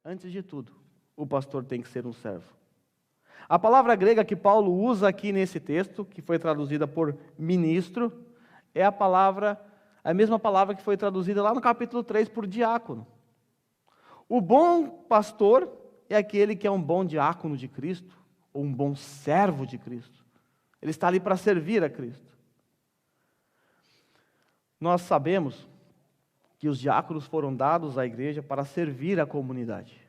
Antes de tudo, o pastor tem que ser um servo. A palavra grega que Paulo usa aqui nesse texto, que foi traduzida por ministro, é a mesma palavra que foi traduzida lá no capítulo 3 por diácono. O bom pastor é aquele que é um bom diácono de Cristo, ou um bom servo de Cristo. Ele está ali para servir a Cristo. Nós sabemos que os diáconos foram dados à igreja para servir a comunidade.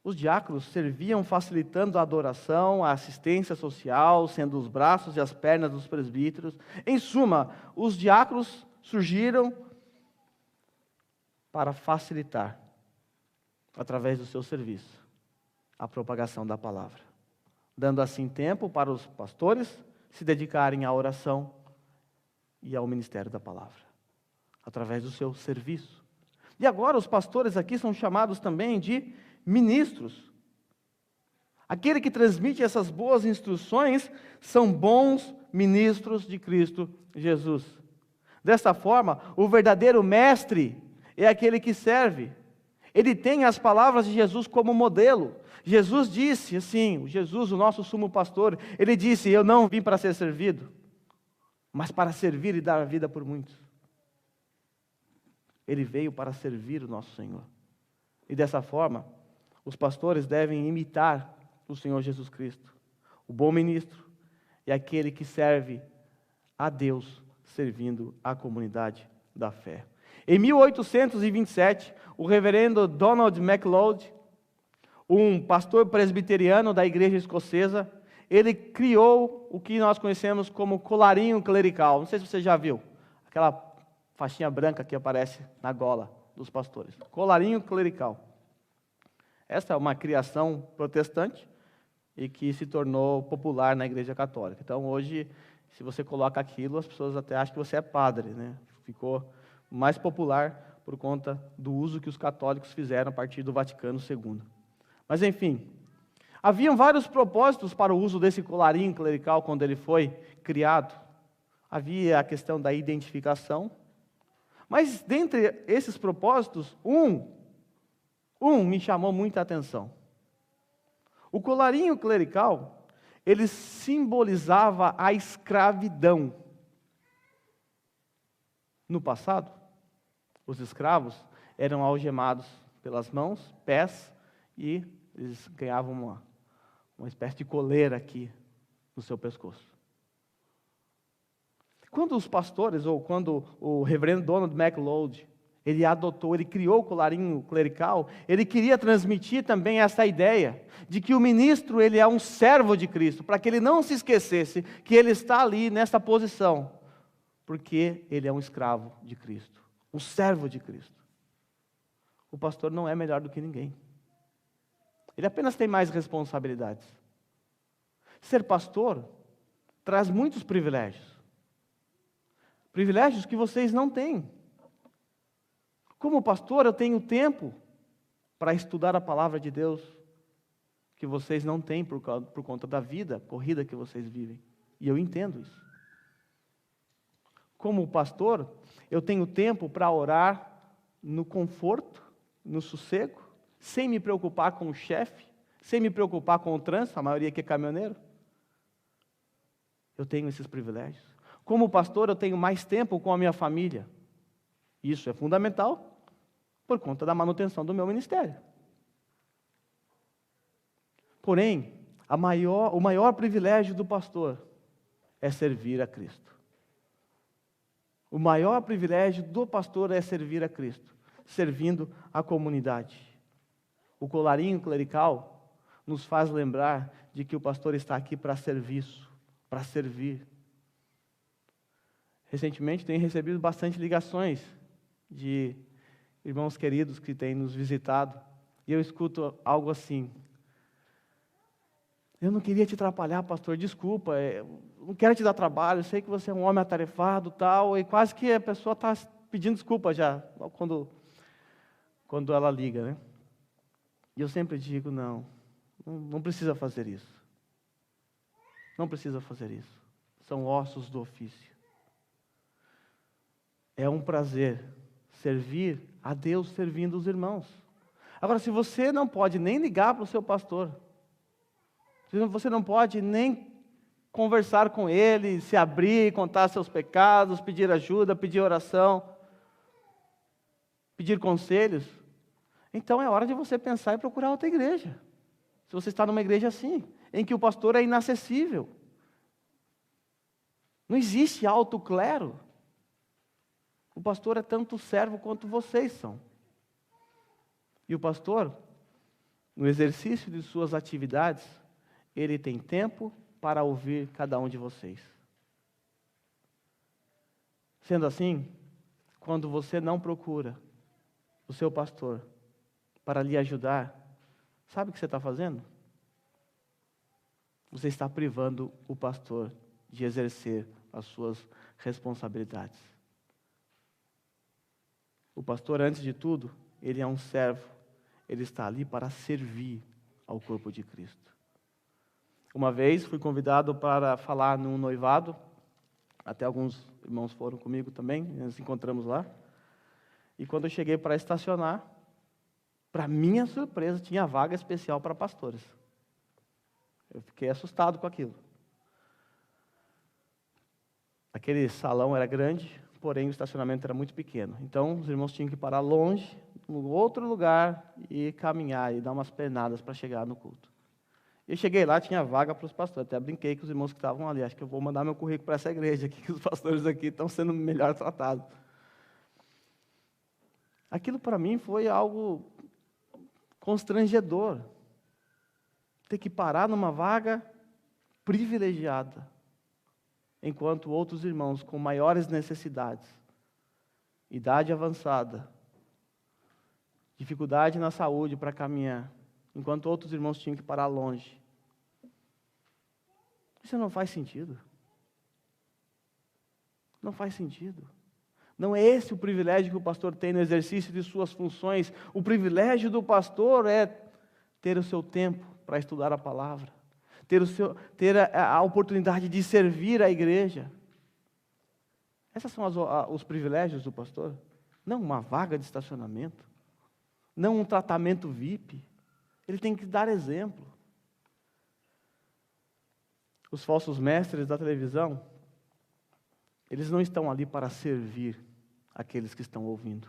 Os diáconos serviam facilitando a adoração, a assistência social, sendo os braços e as pernas dos presbíteros. Em suma, os diáconos surgiram para facilitar, através do seu serviço, a propagação da palavra, dando assim tempo para os pastores se dedicarem à oração e ao ministério da palavra, através do seu serviço. E agora os pastores aqui são chamados também de ministros. Aquele que transmite essas boas instruções são bons ministros de Cristo Jesus. Desta forma, o verdadeiro mestre é aquele que serve. Ele tem as palavras de Jesus como modelo. Jesus disse assim, Jesus, o nosso sumo pastor, ele disse: eu não vim para ser servido, mas para servir e dar a vida por muitos. Ele veio para servir o nosso Senhor. E dessa forma, os pastores devem imitar o Senhor Jesus Cristo. O bom ministro é aquele que serve a Deus, servindo a comunidade da fé. Em 1827, o reverendo Donald MacLeod, um pastor presbiteriano da igreja escocesa, ele criou o que nós conhecemos como colarinho clerical. Não sei se você já viu, aquela faixinha branca que aparece na gola dos pastores. Colarinho clerical. Essa é uma criação protestante e que se tornou popular na igreja católica. Então hoje, se você coloca aquilo, as pessoas até acham que você é padre, né? Ficou mais popular por conta do uso que os católicos fizeram a partir do Vaticano II. Mas enfim, haviam vários propósitos para o uso desse colarinho clerical quando ele foi criado. Havia a questão da identificação, mas dentre esses propósitos, um me chamou muita atenção. O colarinho clerical, ele simbolizava a escravidão. No passado, os escravos eram algemados pelas mãos, pés, e eles ganhavam uma espécie de coleira aqui no seu pescoço. Quando os pastores, ou quando o reverendo Donald MacLeod, ele criou o colarinho clerical, ele queria transmitir também essa ideia de que o ministro, ele é um servo de Cristo, para que ele não se esquecesse que ele está ali nessa posição, porque ele é um escravo de Cristo, um servo de Cristo. O pastor não é melhor do que ninguém. Ele apenas tem mais responsabilidades. Ser pastor traz muitos privilégios. Privilégios que vocês não têm. Como pastor, eu tenho tempo para estudar a palavra de Deus, que vocês não têm por conta da vida corrida que vocês vivem. E eu entendo isso. Como pastor, eu tenho tempo para orar no conforto, no sossego, sem me preocupar com o chefe, sem me preocupar com o trânsito, a maioria aqui é caminhoneiro. Eu tenho esses privilégios. Como pastor, eu tenho mais tempo com a minha família. Isso é fundamental por conta da manutenção do meu ministério. Porém, o maior privilégio do pastor é servir a Cristo. O maior privilégio do pastor é servir a Cristo, servindo a comunidade. O colarinho clerical nos faz lembrar de que o pastor está aqui para serviço, para servir. Recentemente tenho recebido bastante ligações de irmãos queridos que têm nos visitado, e eu escuto algo assim: eu não queria te atrapalhar, pastor, desculpa, não quero te dar trabalho, eu sei que você é um homem atarefado, tal, e quase que a pessoa está pedindo desculpa já, quando ela liga, né? E eu sempre digo, não precisa fazer isso. Não precisa fazer isso. São ossos do ofício. É um prazer servir a Deus servindo os irmãos. Agora, se você não pode nem ligar para o seu pastor, se você não pode nem conversar com ele, se abrir, contar seus pecados, pedir ajuda, pedir oração, pedir conselhos, então é hora de você pensar e procurar outra igreja. Se você está numa igreja assim, em que o pastor é inacessível. Não existe alto clero. O pastor é tanto servo quanto vocês são. E o pastor, no exercício de suas atividades, ele tem tempo para ouvir cada um de vocês. Sendo assim, quando você não procura o seu pastor para lhe ajudar, sabe o que você está fazendo? Você está privando o pastor de exercer as suas responsabilidades. O pastor, antes de tudo, ele é um servo. Ele está ali para servir ao corpo de Cristo. Uma vez fui convidado para falar num noivado, até alguns irmãos foram comigo também, nos encontramos lá. E quando eu cheguei para estacionar, para minha surpresa, tinha vaga especial para pastores. Eu fiquei assustado com aquilo. Aquele salão era grande, porém o estacionamento era muito pequeno. Então os irmãos tinham que parar longe, em outro lugar, e caminhar, e dar umas pernadas para chegar no culto. Eu cheguei lá, tinha vaga para os pastores. Até brinquei com os irmãos que estavam ali. Acho que eu vou mandar meu currículo para essa igreja aqui, que os pastores aqui estão sendo melhor tratados. Aquilo para mim foi algo constrangedor. Ter que parar numa vaga privilegiada, enquanto outros irmãos com maiores necessidades, idade avançada, dificuldade na saúde para caminhar, enquanto outros irmãos tinham que parar longe. Isso não faz sentido. Não faz sentido. Não é esse o privilégio que o pastor tem no exercício de suas funções. O privilégio do pastor é ter o seu tempo para estudar a palavra, ter a oportunidade de servir a igreja. Esses são os privilégios do pastor. Não uma vaga de estacionamento, não um tratamento VIP. Ele tem que dar exemplo. Os falsos mestres da televisão, eles não estão ali para servir aqueles que estão ouvindo.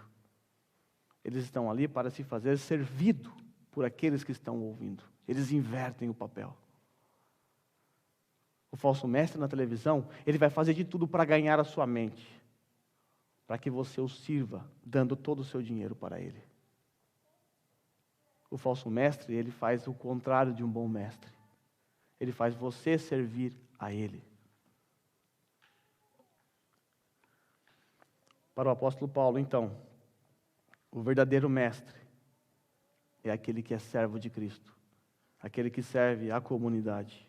Eles estão ali para se fazer servido por aqueles que estão ouvindo. Eles invertem o papel. O falso mestre na televisão, ele vai fazer de tudo para ganhar a sua mente, para que você o sirva, dando todo o seu dinheiro para ele. O falso mestre, ele faz o contrário de um bom mestre. Ele faz você servir a ele. Para o apóstolo Paulo, então, o verdadeiro mestre é aquele que é servo de Cristo, aquele que serve à comunidade.